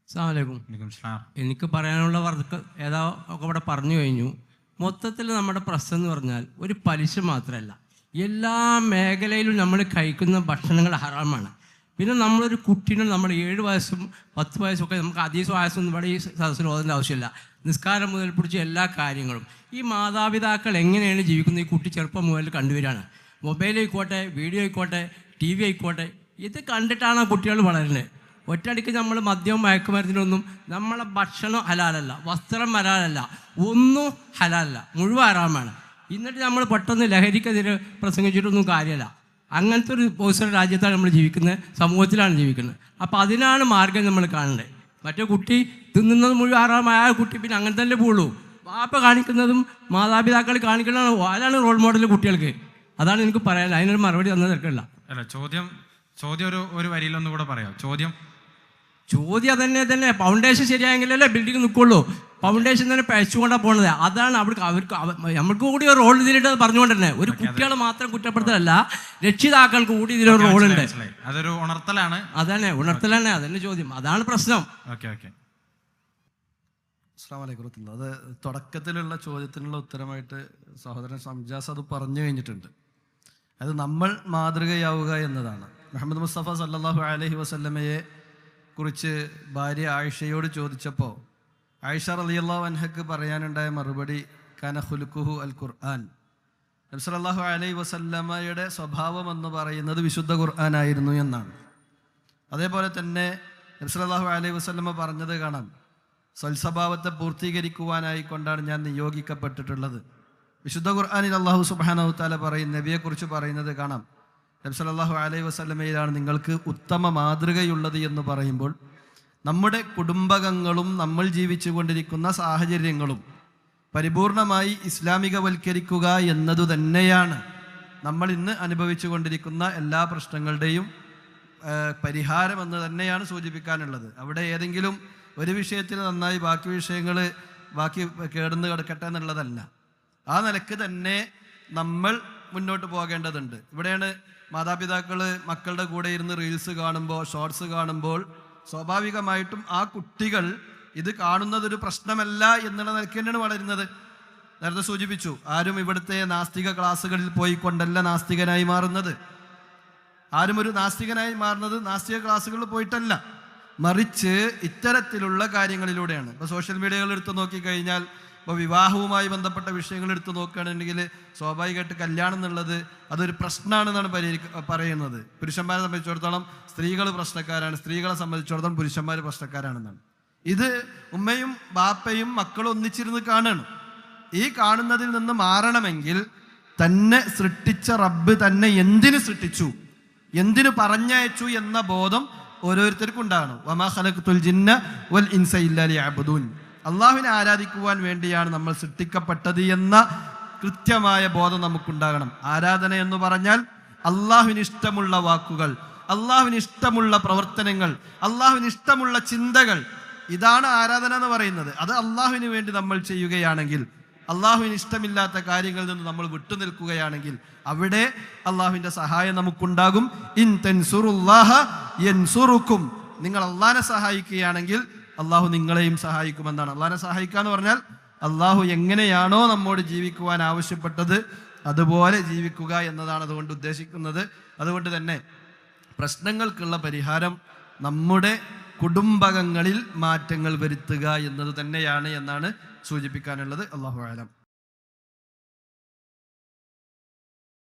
അസ്സലാമു അലൈക്കും. എനിക്ക് പറയാനുള്ള വർക്ക് ഏതാ ഒക്കെ ഇവിടെ പറഞ്ഞു കഴിഞ്ഞു. മൊത്തത്തിൽ നമ്മുടെ പ്രശ്നം എന്ന് പറഞ്ഞാൽ ഒരു പലിശ മാത്രമല്ല, എല്ലാ മേഖലയിലും നമ്മൾ കഴിക്കുന്ന ഭക്ഷണങ്ങൾ ഹറാമാണ്. പിന്നെ നമ്മളൊരു കുട്ടീനെ നമ്മൾ 7 വയസ്സും 10 വയസ്സും ഒക്കെ നമുക്ക് ഹദീസ് വയസ്സൊന്നും ഇവിടെ ഈ സദസ്സിൽ ഓതേണ്ട ആവശ്യമില്ല. നിസ്കാരം മുതൽ പിടിച്ച എല്ലാ കാര്യങ്ങളും ഈ മാതാപിതാക്കൾ എങ്ങനെയാണ് ജീവിക്കുന്നത് ഈ കുട്ടി ചെറുപ്പം മുതൽ കണ്ടുവരികയാണ്. മൊബൈൽ ആയിക്കോട്ടെ, വീഡിയോ ആയിക്കോട്ടെ, TV ആയിക്കോട്ടെ, ഇത് കണ്ടിട്ടാണ് കുട്ടികൾ വളരുന്നത്. ഒറ്റയടിക്ക് നമ്മൾ മദ്യവും മയക്കുമരുന്നിനൊന്നും, നമ്മളെ ഭക്ഷണം ഹലാലല്ല, വസ്ത്രം ഹലാലല്ല, ഒന്നും ഹലാലല്ല, മുഴുവൻ ഹറാമാണ്. എന്നിട്ട് നമ്മൾ പെട്ടെന്ന് ലഹരിക്കെതിരെ പ്രസംഗിച്ചിട്ടൊന്നും കാര്യമല്ല. അങ്ങനത്തെ ഒരു പോസിറ്റീവ് രാജ്യത്താണ് നമ്മൾ ജീവിക്കുന്നത്, സമൂഹത്തിലാണ് ജീവിക്കുന്നത്. അപ്പോൾ അതിനാണ് മാർഗം നമ്മൾ കാണേണ്ടത്. മറ്റേ കുട്ടി തിന്നുന്നത് മുഴുവൻ ഹറാമായ കുട്ടി പിന്നെ അങ്ങനെ തന്നെ പോവുള്ളൂ. വാപ്പ കാണിക്കുന്നതും മാതാപിതാക്കൾ കാണിക്കുന്നതാണ്, ആരാണ് റോൾ മോഡൽ കുട്ടികൾക്ക്. അതാണ് എനിക്ക് പറയാൻ. അതിനൊരു മറുപടി തന്നത് തിരക്കില്ല. അല്ല, ചോദ്യം ഒരു വരിയിലൊന്നും കൂടെ പറയാം. ചോദ്യം തന്നെ ഫൗണ്ടേഷൻ ശരിയായെങ്കിലല്ലേ ബിൽഡിംഗ് നിൽക്കുള്ളൂ. ഫൗണ്ടേഷൻ തന്നെ പഴച്ചുകൊണ്ടാണ് പോകുന്നത്. അതാണ് അവർക്ക് നമ്മൾക്ക് കൂടി ഒരു റോൾ ഇതിലിട്ട് പറഞ്ഞുകൊണ്ട് തന്നെ ഒരു കുട്ടികളെ മാത്രം കുറ്റപ്പെടുത്തലല്ല, രക്ഷിതാക്കൾക്ക് കൂടി ഇതിലൊരു റോളുണ്ട്. അതൊരു ഉണർത്തലാണ്. ഉണർത്തലാണ് അതന്നെ ചോദ്യം. അതാണ് പ്രശ്നം. അസ്സലാമു അലൈക്കും. അത് തുടക്കത്തിലുള്ള ചോദ്യത്തിനുള്ള ഉത്തരമായിട്ട് സഹോദരൻ സംജാസ് അത് പറഞ്ഞു കഴിഞ്ഞിട്ടുണ്ട്. അത് നമ്മൾ മാതൃകയാവുക എന്നതാണ്. മുഹമ്മദ് മുസ്തഫ സല്ലല്ലാഹു അലൈഹി വസല്ലമയെ കുറിച്ച് ഭാര്യ ആയിഷയോട് ചോദിച്ചപ്പോൾ ആയിഷ റളിയല്ലാഹു അൻഹക്ക് പറയാനുണ്ടായ മറുപടി കാന ഖുലുഖുഹു അൽ ഖുർആൻ. നബി സല്ലല്ലാഹു അലൈഹി വസല്ലമയുടെ സ്വഭാവം എന്ന് പറയുന്നത് വിശുദ്ധ ഖുർആൻ ആയിരുന്നു എന്നാണ്. അതേപോലെ തന്നെ നബി സല്ലല്ലാഹു അലൈഹി വസല്ലമ പറഞ്ഞത് കാണാം, സൽസ്വഭാവത്തെ പൂർത്തീകരിക്കുവാനായിക്കൊണ്ടാണ് ഞാൻ നിയോഗിക്കപ്പെട്ടിട്ടുള്ളത്. വിശുദ്ധ ഖുർആനിൽ അല്ലാഹു സുബ്ഹാനഹു തആല നബിയെക്കുറിച്ച് പറയുന്നത് കാണാം, നബി സല്ലല്ലാഹു അലൈഹി വസല്ലമയിലാണ് നിങ്ങൾക്ക് ഉത്തമ മാതൃകയുള്ളത് എന്ന് പറയുമ്പോൾ നമ്മുടെ കുടുംബകങ്ങളും നമ്മൾ ജീവിച്ചു കൊണ്ടിരിക്കുന്ന സാഹചര്യങ്ങളും പരിപൂർണമായി ഇസ്ലാമികവൽക്കരിക്കുക എന്നതു തന്നെയാണ് നമ്മൾ ഇന്ന് അനുഭവിച്ചു കൊണ്ടിരിക്കുന്ന എല്ലാ പ്രശ്നങ്ങളുടെയും പരിഹാരമെന്ന് തന്നെയാണ് സൂചിപ്പിക്കാനുള്ളത്. അവിടെ ഏതെങ്കിലും ഒരു വിഷയത്തിൽ നന്നായി ബാക്കി വിഷയങ്ങൾ കേടുന്ന് കിടക്കട്ടെ എന്നുള്ളതല്ല. ആ നിലക്ക് തന്നെ നമ്മൾ മുന്നോട്ട് പോകേണ്ടതുണ്ട്. ഇവിടെയാണ് മാതാപിതാക്കൾ മക്കളുടെ കൂടെ ഇരുന്ന് റീൽസ് കാണുമ്പോൾ, ഷോർട്സ് കാണുമ്പോൾ സ്വാഭാവികമായിട്ടും ആ കുട്ടികൾ ഇത് കാണുന്നതൊരു പ്രശ്നമല്ല എന്നുള്ള നിലയ്ക്ക് തന്നെയാണ് വളരുന്നത്. നേരത്തെ സൂചിപ്പിച്ചു, ആരും ഇവിടുത്തെ നാസ്തിക ക്ലാസ്സുകളിൽ പോയിക്കൊണ്ടല്ല നാസ്തികനായി മാറുന്നത്. ആരും ഒരു നാസ്തികനായി മാറുന്നത് നാസ്തിക ക്ലാസ്സുകളിൽ പോയിട്ടല്ല, മറിച്ച് ഇത്തരത്തിലുള്ള കാര്യങ്ങളിലൂടെയാണ്. ഇപ്പോൾ സോഷ്യൽ മീഡിയകൾ എടുത്ത് നോക്കിക്കഴിഞ്ഞാൽ, ഇപ്പോൾ വിവാഹവുമായി ബന്ധപ്പെട്ട വിഷയങ്ങൾ എടുത്ത് നോക്കുകയാണെന്നുണ്ടെങ്കിൽ സ്വാഭാവികമായിട്ട് കല്യാണം എന്നുള്ളത് അതൊരു പ്രശ്നമാണെന്നാണ് പറയുന്നത്. പുരുഷന്മാരെ സംബന്ധിച്ചിടത്തോളം സ്ത്രീകൾ പ്രശ്നക്കാരാണ്, സ്ത്രീകളെ സംബന്ധിച്ചിടത്തോളം പുരുഷന്മാർ പ്രശ്നക്കാരാണെന്നാണ്. ഇത് ഉമ്മയും ബാപ്പയും മക്കളും ഒന്നിച്ചിരുന്ന് കാണുകയാണ്. ഈ കാണുന്നതിൽ നിന്ന് മാറണമെങ്കിൽ തന്നെ സൃഷ്ടിച്ച റബ്ബ് തന്നെ എന്തിനു സൃഷ്ടിച്ചു, എന്തിനു പറഞ്ഞയച്ചു എന്ന ബോധം ഓരോരുത്തർക്കും ഉണ്ടാകണം. വമാ ഖലഖ്തുൽ ജിന്ന വൽ ഇൻസ ഇല്ലാ ലിയഅ്ബുദൂൻ. അള്ളാഹുവിനെ ആരാധിക്കുവാൻ വേണ്ടിയാണ് നമ്മൾ സൃഷ്ടിക്കപ്പെട്ടത് എന്ന കൃത്യമായ ബോധം നമുക്കുണ്ടാകണം. ആരാധന എന്ന് പറഞ്ഞാൽ അള്ളാഹുവിന് ഇഷ്ടമുള്ള വാക്കുകൾ, അള്ളാഹുവിന് ഇഷ്ടമുള്ള പ്രവർത്തനങ്ങൾ, അള്ളാഹുവിന് ഇഷ്ടമുള്ള ചിന്തകൾ, ഇതാണ് ആരാധന എന്ന് പറയുന്നത്. അത് അള്ളാഹുവിന് വേണ്ടി നമ്മൾ ചെയ്യുകയാണെങ്കിൽ, അള്ളാഹുവിന് ഇഷ്ടമില്ലാത്ത കാര്യങ്ങളിൽ നിന്ന് നമ്മൾ വിട്ടുനിൽക്കുകയാണെങ്കിൽ അവിടെ അള്ളാഹുവിൻ്റെ സഹായം നമുക്കുണ്ടാകും. ഇൻ തൻസുറുല്ലാഹ യൻസുറുക്കും. നിങ്ങൾ അള്ളാഹിനെ സഹായിക്കുകയാണെങ്കിൽ അള്ളാഹു നിങ്ങളെയും സഹായിക്കുമെന്നാണ്. അള്ളാഹിനെ സഹായിക്കുക എന്ന് പറഞ്ഞാൽ അള്ളാഹു എങ്ങനെയാണോ നമ്മോട് ജീവിക്കുവാൻ ആവശ്യപ്പെട്ടത് അതുപോലെ ജീവിക്കുക എന്നതാണ് അതുകൊണ്ട് ഉദ്ദേശിക്കുന്നത്. അതുകൊണ്ട് തന്നെ പ്രശ്നങ്ങൾക്കുള്ള പരിഹാരം നമ്മുടെ കുടുംബകങ്ങളിൽ മാറ്റങ്ങൾ വരുത്തുക എന്നത് തന്നെയാണ് എന്നാണ് സൂചിപ്പിക്കാനുള്ളത്. അല്ലാഹു അഅലം.